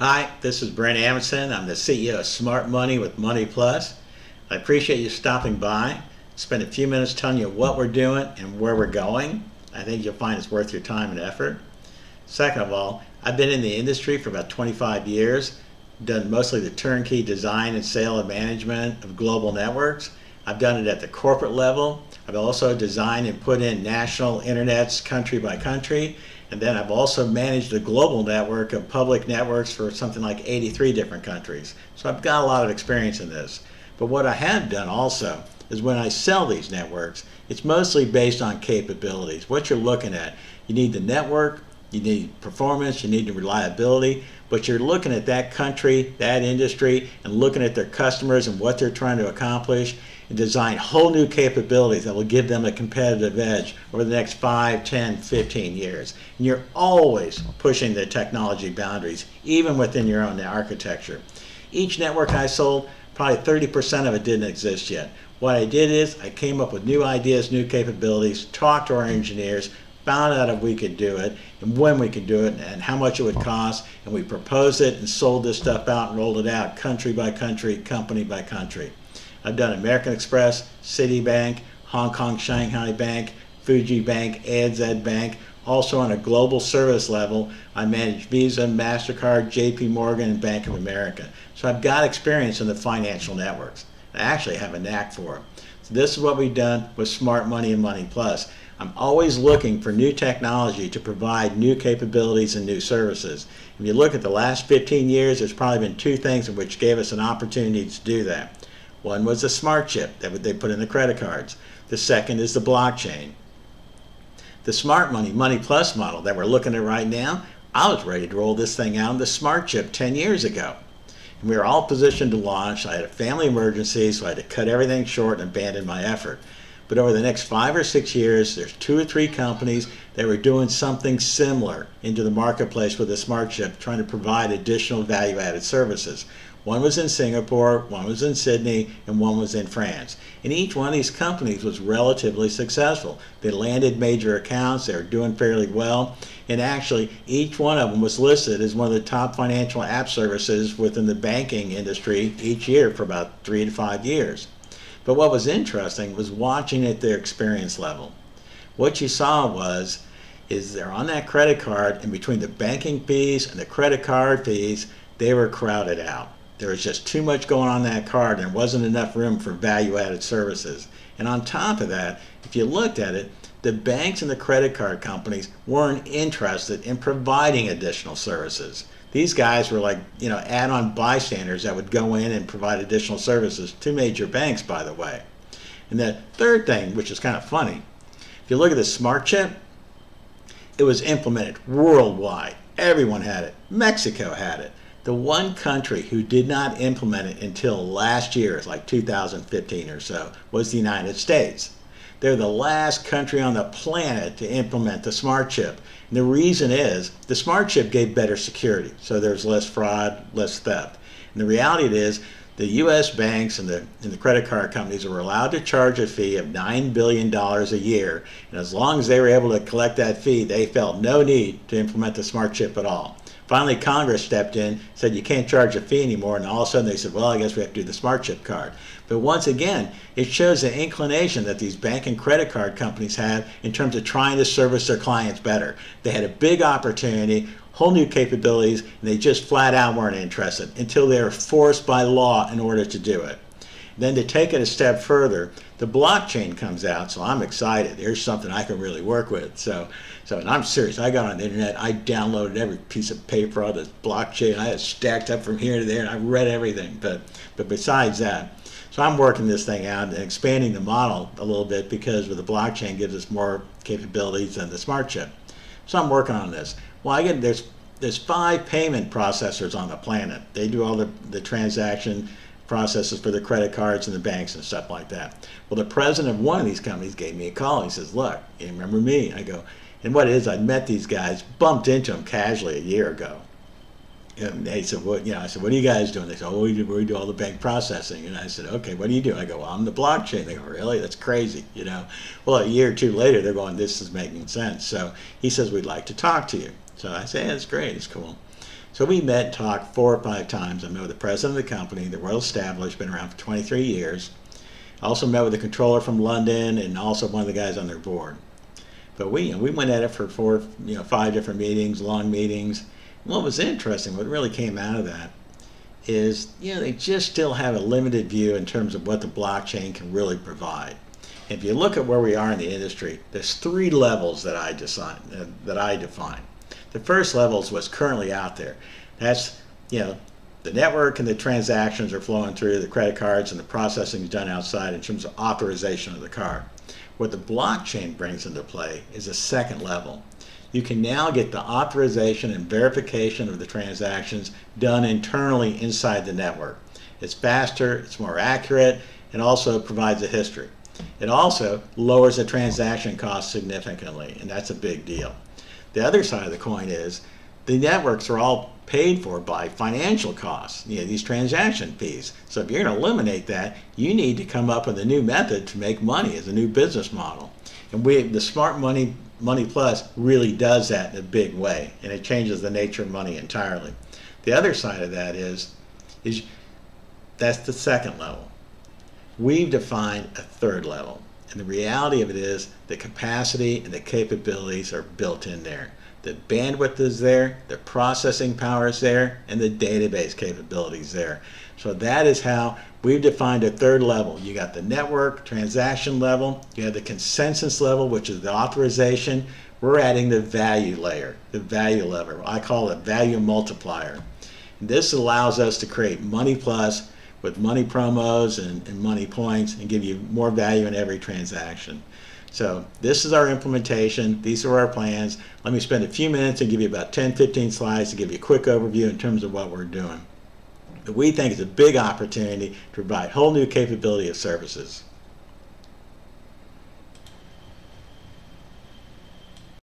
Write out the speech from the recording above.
Hi, this is Brent Amundson. I'm the CEO of SmartMoni with MoniPlus. I appreciate you stopping by. Spend a few minutes telling you what we're doing and where we're going. I think you'll find it's worth your time and effort. Second of all, I've been in the industry for about 25 years, done mostly the turnkey design and sale and management of global networks. I've done it at the corporate level. I've also designed and put in national internets country by country. And then I've also managed a global network of public networks for something like 83 different countries. So I've got a lot of experience in this. But what I have done also is when I sell these networks, it's mostly based on capabilities. What you're looking at, you need the network, you need performance, you need the reliability, but you're looking at that country, that industry, and looking at their customers and what they're trying to accomplish, and design whole new capabilities that will give them a competitive edge over the next 5, 10, 15 years. And you're always pushing the technology boundaries, even within your own architecture. Each network I sold, probably 30% of it didn't exist yet. What I did is I came up with new ideas, new capabilities, talked to our engineers, found out if we could do it and when we could do it and how much it would cost, and we proposed it and sold this stuff out and rolled it out country by country, company by country. I've done American Express, Citibank, Hong Kong Shanghai Bank, Fuji Bank, ANZ Bank. Also on a global service level, I manage Visa, MasterCard, JP Morgan, and Bank of America. So I've got experience in the financial networks. I actually have a knack for them. So this is what we've done with SmartMoni and MoniPlus. I'm always looking for new technology to provide new capabilities and new services. If you look at the last 15 years, there's probably been two things in which gave us an opportunity to do that. One was the smart chip that they put in the credit cards. The second is the blockchain. The SmartMoni MoniPlus model that we're looking at right now, I was ready to roll this thing out in the smart chip 10 years ago. And we were all positioned to launch. I had a family emergency, so I had to cut everything short and abandon my effort. But over the next 5 or 6 years, there's 2 or 3 companies that were doing something similar into the marketplace with the smart chip, trying to provide additional value-added services. One was in Singapore, one was in Sydney, and one was in France. And each one of these companies was relatively successful. They landed major accounts, they were doing fairly well, and actually each one of them was listed as one of the top financial app services within the banking industry each year for about 3 to 5 years. But what was interesting was watching at their experience level. What you saw is they're on that credit card, and between the banking fees and the credit card fees, they were crowded out. There was just too much going on that card, and there wasn't enough room for value-added services. And on top of that, if you looked at it, the banks and the credit card companies weren't interested in providing additional services. These guys were like, add-on bystanders that would go in and provide additional services to major banks, by the way. And the third thing, which is kind of funny, if you look at the smart chip, it was implemented worldwide. Everyone had it. Mexico had it. The one country who did not implement it until last year, it's like 2015 or so, was the United States. They're the last country on the planet to implement the smart chip. And the reason is the smart chip gave better security, so there's less fraud, less theft. And the reality is the U.S. banks and the credit card companies were allowed to charge a fee of $9 billion a year. And as long as they were able to collect that fee, they felt no need to implement the smart chip at all. Finally, Congress stepped in, said you can't charge a fee anymore, and all of a sudden they said, well, I guess we have to do the smart chip card. But once again, it shows the inclination that these bank and credit card companies have in terms of trying to service their clients better. They had a big opportunity, whole new capabilities, and they just flat out weren't interested until they were forced by law in order to do it. Then to take it a step further, the blockchain comes out, so I'm excited. Here's something I can really work with. And I'm serious. I got on the internet, I downloaded every piece of paper on this blockchain. I had it stacked up from here to there, and I read everything. But besides that, so I'm working this thing out and expanding the model a little bit because with the blockchain gives us more capabilities than the smart chip. So I'm working on this. Well, again, there's 5 payment processors on the planet. They do all the transaction processes for the credit cards and the banks and stuff like that. Well, the president of one of these companies gave me a call. He says, look, you remember me? I go, and what it is, I met these guys, bumped into them casually a year ago. And they said, what, I said, what are you guys doing? They said, oh, we do all the bank processing. And I said, okay, what do you do? I go, well, I'm the blockchain. They go, really? That's crazy, Well, a year or two later, they're going, this is making sense. So he says, we'd like to talk to you. So I say, yeah, that's great, it's cool. So we met and talked 4 or 5 times. I met with the president of the company. They're well established, been around for 23 years. I also met with the controller from London and also one of the guys on their board. But we went at it for 5 different meetings, long meetings. And what was interesting, what really came out of that is, they just still have a limited view in terms of what the blockchain can really provide. If you look at where we are in the industry, there's 3 levels that I define. The first level is what's currently out there. That's, the network and the transactions are flowing through, the credit cards and the processing is done outside in terms of authorization of the card. What the blockchain brings into play is a second level. You can now get the authorization and verification of the transactions done internally inside the network. It's faster, it's more accurate, and also provides a history. It also lowers the transaction cost significantly, and that's a big deal. The other side of the coin is the networks are all paid for by financial costs, these transaction fees. So if you're going to eliminate that, you need to come up with a new method to make money as a new business model. And the SmartMoni MoniPlus really does that in a big way, and it changes the nature of money entirely. The other side of that is that's the second level. We've defined a third level, and the reality of it is the capacity and the capabilities are built in there. The bandwidth is there, the processing power is there, and the database capability is there. So that is how we've defined a third level. You got the network, transaction level, you have the consensus level, which is the authorization. We're adding the value layer, the value lever. I call it value multiplier. And this allows us to create MoniPlus with money promos and money points and give you more value in every transaction. So this is our implementation. These are our plans. Let me spend a few minutes and give you about 10-15 slides to give you a quick overview in terms of what we're doing. But we think it's a big opportunity to provide whole new capability of services.